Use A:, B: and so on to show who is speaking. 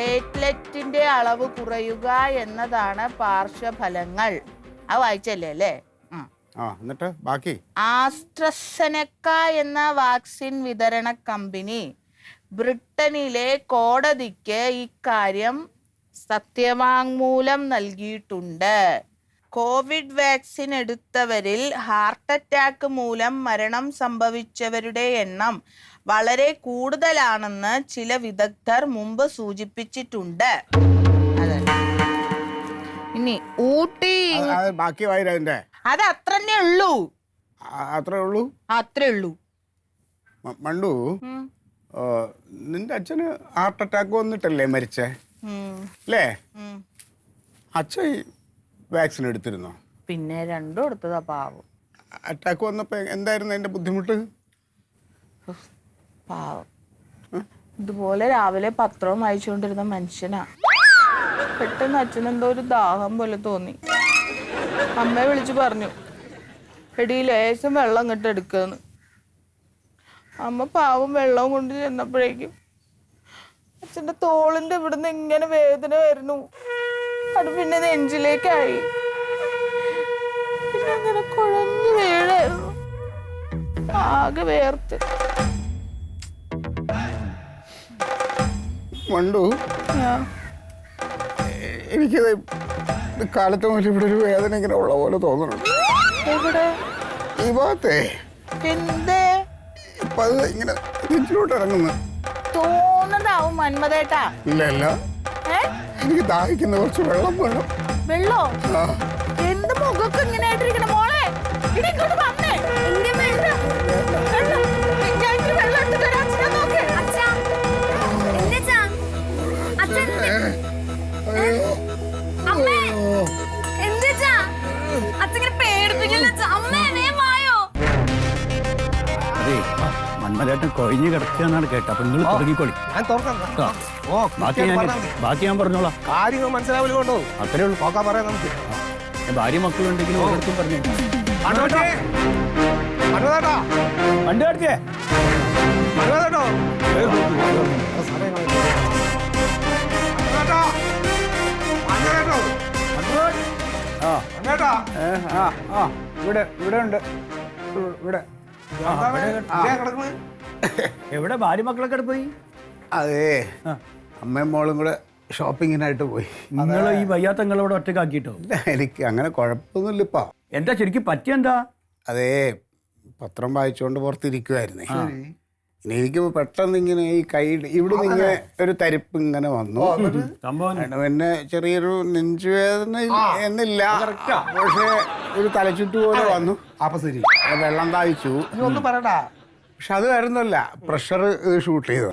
A: പ്ലേറ്റ്ലെറ്റിന്റെ അളവ് കുറയുക എന്നതാണ് പാർശ്വഫലങ്ങൾ. അത് വായിച്ചല്ലേ അല്ലേ?
B: എന്നിട്ട് ബാക്കി
A: ആസ്ട്രസെനെക്ക എന്ന വാക്സിൻ വിതരണ കമ്പനി ബ്രിട്ടനിലെ കോടതിക്ക് ഇക്കാര്യം സത്യവാങ്മൂലം നൽകിയിട്ടുണ്ട്. കോവിഡ് വാക്സിൻ എടുത്തവരിൽ ഹാർട്ട് അറ്റാക്ക് മൂലം മരണം സംഭവിച്ചവരുടെ എണ്ണം വളരെ കൂടുതലാണെന്ന് ചില വിദഗ്ധർ മുമ്പ് സൂചിപ്പിച്ചിട്ടുണ്ട്. ഇനി ഊട്ടി
B: ബാക്കി വായിരതിന്റെ
A: അത് അത്രേ ഉള്ളൂ.
B: അത്രേ ഉള്ളൂ. മണ്ടു, നിന്റെ അച്ഛന് ഹാർട്ട് അറ്റാക്ക് വന്നിട്ടല്ലേ മരിച്ചേ അല്ലേ? അച്ഛൻ വാക്സിൻ എടുത്തിരുന്നോ?
A: പിന്നെ രണ്ടും എടുത്തതാ പാവം.
B: അറ്റാക്ക് വന്നപ്പോ എന്തായിരുന്നു അതിന്റെ ബുദ്ധിമുട്ട്?
A: പാവം ഇതുപോലെ രാവിലെ പത്രവും വായിച്ചുകൊണ്ടിരുന്ന മനുഷ്യനാ. പെട്ടെന്ന് അച്ഛനെന്തോ ഒരു ദാഹം പോലെ തോന്നി. അമ്മയെ വിളിച്ചു പറഞ്ഞു, എടീ ലേശം വെള്ളം ഇങ്ങോട്ട് എടുക്കുന്ന്. അമ്മ പാവം വെള്ളം കൊണ്ട് ചെന്നപ്പോഴേക്കും അച്ഛൻ്റെ തോളിൻ്റെ ഇവിടുന്ന് ഇങ്ങനെ വേദന വരുന്നു. അത് പിന്നെ നെഞ്ചിലേക്കായി. പിന്നെ അങ്ങനെ കുഴഞ്ഞു വീഴായിരുന്നു. ആകെ വേർത്ത്.
B: മണ്ടു, എനിക്കത് കാലത്ത് മുതൽ ഇവിടെ ഒരു വേദന ഇങ്ങനെ ഉള്ള പോലെ തോന്നുന്നുണ്ട്.
A: എവിടെ?
B: ഈ ഭാഗത്തെ
A: എന്തേ?
B: ഇപ്പൊ അത് ഇങ്ങനെ നെഞ്ചിലോട്ട് ഇറങ്ങുന്നു.
A: തോന്നതാവും മന്മതേട്ടാ.
B: ഇല്ല, എനിക്ക് ദാഹിക്കുന്ന കുറച്ച് വെള്ളം വേണം.
A: വെള്ളോ? എന്ത് മുഖൊക്കെ ഇങ്ങനെ ആയിട്ടിരിക്കണ മോളെ? ഇങ്ങോട്ട് വന്നേ.
C: മന്മതേട്ടൻ കൊഴിഞ്ഞു കിടക്കുകയെന്നാണ് കേട്ടത്. അപ്പൊ നിങ്ങൾ തുടങ്ങിക്കോളി. ബാക്കി ഞാൻ പറഞ്ഞോളാം.
D: കാര്യങ്ങൾ മനസ്സിലാവില്ലോ.
C: അത്രേ ഉള്ളൂ.
D: നോക്കാൻ പറയാം നമുക്ക്.
C: ഭാര്യ മക്കളുണ്ടെങ്കിലും ഓരോരുത്തരും പറഞ്ഞു.
D: വണ്ടി കാണിച്ചേ.
B: ഇവിടെ ഉണ്ട്. ഇവിടെ
C: എവിടെ ഭാര്യ മക്കളൊക്കെ പോയി?
B: അതെ, അമ്മയും മോളും കൂടെ ഷോപ്പിങ്ങിനായിട്ട് പോയി.
C: നിങ്ങൾ ഈ വയ്യാത്ത നിങ്ങളവിടെ ഒറ്റക്കാക്കിട്ടോ?
B: എനിക്ക് അങ്ങനെ കുഴപ്പമൊന്നുമില്ല ഇപ്പൊ.
C: എന്താ ശരിക്കും പറ്റിയെന്താ?
B: അതേ, പത്രം വായിച്ചുകൊണ്ട് പുറത്തിരിക്കുവായിരുന്നേ. ഇനി എനിക്ക് പെട്ടെന്ന് ഇങ്ങനെ ഈ കൈ ഇവിടെ ഇങ്ങനെ ഒരു തരിപ്പ് ഇങ്ങനെ വന്നു. പിന്നെ ചെറിയൊരു നെഞ്ചുവേദന എന്നില്ല, പക്ഷെ ഒരു തലച്ചുറ്റ് പോലെ വന്നു.
D: അപ്പൊ ശരി,
B: വെള്ളം താഴ്ച്ചു.
D: ഒന്നും പറയണ്ട.
B: പക്ഷെ അത് വരുന്നില്ല, പ്രഷർ ഷൂട്ട് ചെയ്തു.